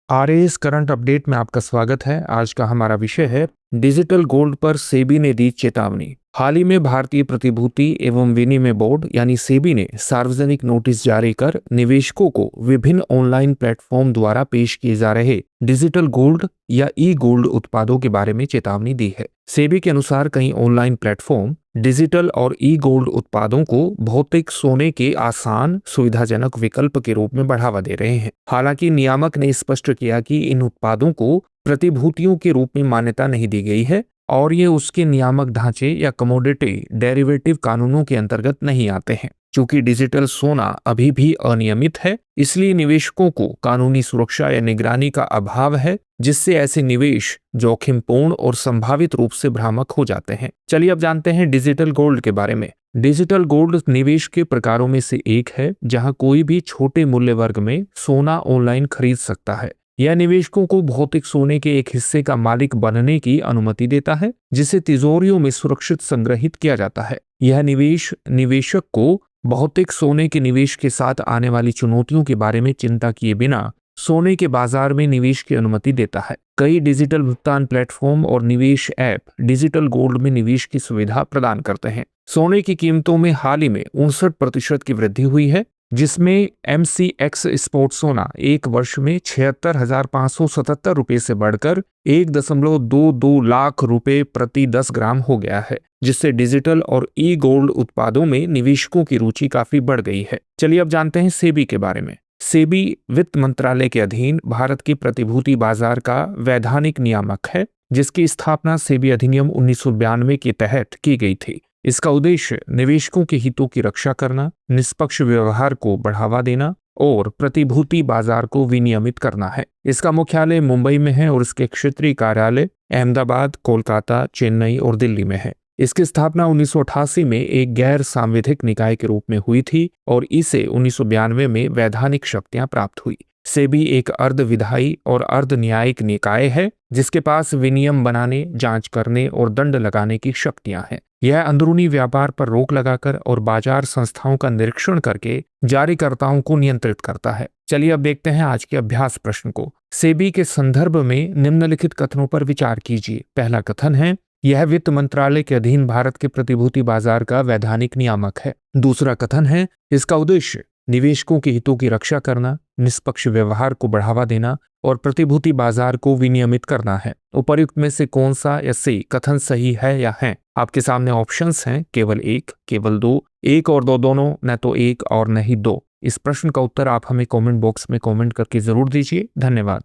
RAS current update में आपका स्वागत है। आज का हमारा विषय है डिजिटल गोल्ड पर सेबी ने दी चेतावनी। हाल ही में भारतीय प्रतिभूति एवं विनिमय बोर्ड यानी सेबी ने सार्वजनिक नोटिस जारी कर निवेशकों को विभिन्न ऑनलाइन प्लेटफॉर्म द्वारा पेश किए जा रहे डिजिटल गोल्ड या ई गोल्ड उत्पादों के बारे में चेतावनी दी है। सेबी के अनुसार कई ऑनलाइन प्लेटफॉर्म डिजिटल और ई गोल्ड उत्पादों को भौतिक सोने के आसान सुविधाजनक विकल्प के रूप में बढ़ावा दे रहे हैं। हालांकि नियामक ने स्पष्ट किया कि इन उत्पादों को प्रतिभूतियों के रूप में मान्यता नहीं दी गई है और ये उसके नियामक ढांचे या कमोडिटी डेरिवेटिव कानूनों के अंतर्गत नहीं आते हैं। चूंकि डिजिटल सोना अभी भी अनियमित है, इसलिए निवेशकों को कानूनी सुरक्षा या निगरानी का अभाव है, जिससे ऐसे निवेश जोखिमपूर्ण और संभावित रूप से भ्रामक हो जाते हैं। चलिए अब जानते हैं डिजिटल गोल्ड के बारे में। डिजिटल गोल्ड निवेश के प्रकारों में से एक है, जहां कोई भी छोटे मूल्य वर्ग में सोना ऑनलाइन खरीद सकता है। यह निवेशकों को भौतिक सोने के एक हिस्से का मालिक बनने की अनुमति देता है, जिसे तिजोरियों में सुरक्षित संग्रहित किया जाता है। यह निवेश निवेशक को भौतिक सोने के निवेश के साथ आने वाली चुनौतियों के बारे में चिंता किए बिना सोने के बाजार में निवेश की अनुमति देता है। कई डिजिटल भुगतान प्लेटफॉर्म और निवेश ऐप डिजिटल गोल्ड में निवेश की सुविधा प्रदान करते हैं। सोने की कीमतों में हाल ही में 59% की वृद्धि हुई है, जिसमें MCX स्पोर्ट सोना एक वर्ष में 76,577 रुपये से बढ़कर 1.22 लाख रुपए प्रति 10 ग्राम हो गया है, जिससे डिजिटल और ई गोल्ड उत्पादों में निवेशकों की रुचि काफी बढ़ गई है। चलिए अब जानते हैं सेबी के बारे में। सेबी वित्त मंत्रालय के अधीन भारत के प्रतिभूति बाजार का वैधानिक नियामक है, जिसकी स्थापना सेबी अधिनियम 1992 के तहत की गई थी। इसका उद्देश्य निवेशकों के हितों की रक्षा करना, निष्पक्ष व्यवहार को बढ़ावा देना और प्रतिभूति बाजार को विनियमित करना है। इसका मुख्यालय मुंबई में है और इसके क्षेत्रीय कार्यालय अहमदाबाद, कोलकाता, चेन्नई और दिल्ली में है। इसकी स्थापना 1988 में एक गैर सांविधिक निकाय के रूप में हुई थी और इसे 1992 में वैधानिक शक्तियां प्राप्त हुई। सेबी एक अर्ध विधायी और अर्ध न्यायिक निकाय है, जिसके पास विनियम बनाने, जांच करने और दंड लगाने की शक्तियां हैं। यह अंदरूनी व्यापार पर रोक लगाकर और बाजार संस्थाओं का निरीक्षण करके जारीकर्ताओं को नियंत्रित करता है। चलिए अब देखते हैं आज के अभ्यास प्रश्न को। सेबी के संदर्भ में निम्नलिखित कथनों पर विचार कीजिए। पहला कथन है, यह वित्त मंत्रालय के अधीन भारत के प्रतिभूति बाजार का वैधानिक नियामक है। दूसरा कथन है, इसका उद्देश्य निवेशकों के हितों की रक्षा करना, निष्पक्ष व्यवहार को बढ़ावा देना और प्रतिभूति बाजार को विनियमित करना है। उपर्युक्त में से कौन सा या सी कथन सही है या है? आपके सामने ऑप्शंस हैं, केवल एक, केवल दो, एक और दो दोनों, न तो एक और न ही दो। इस प्रश्न का उत्तर आप हमें कमेंट बॉक्स में कमेंट करके जरूर दीजिए। धन्यवाद।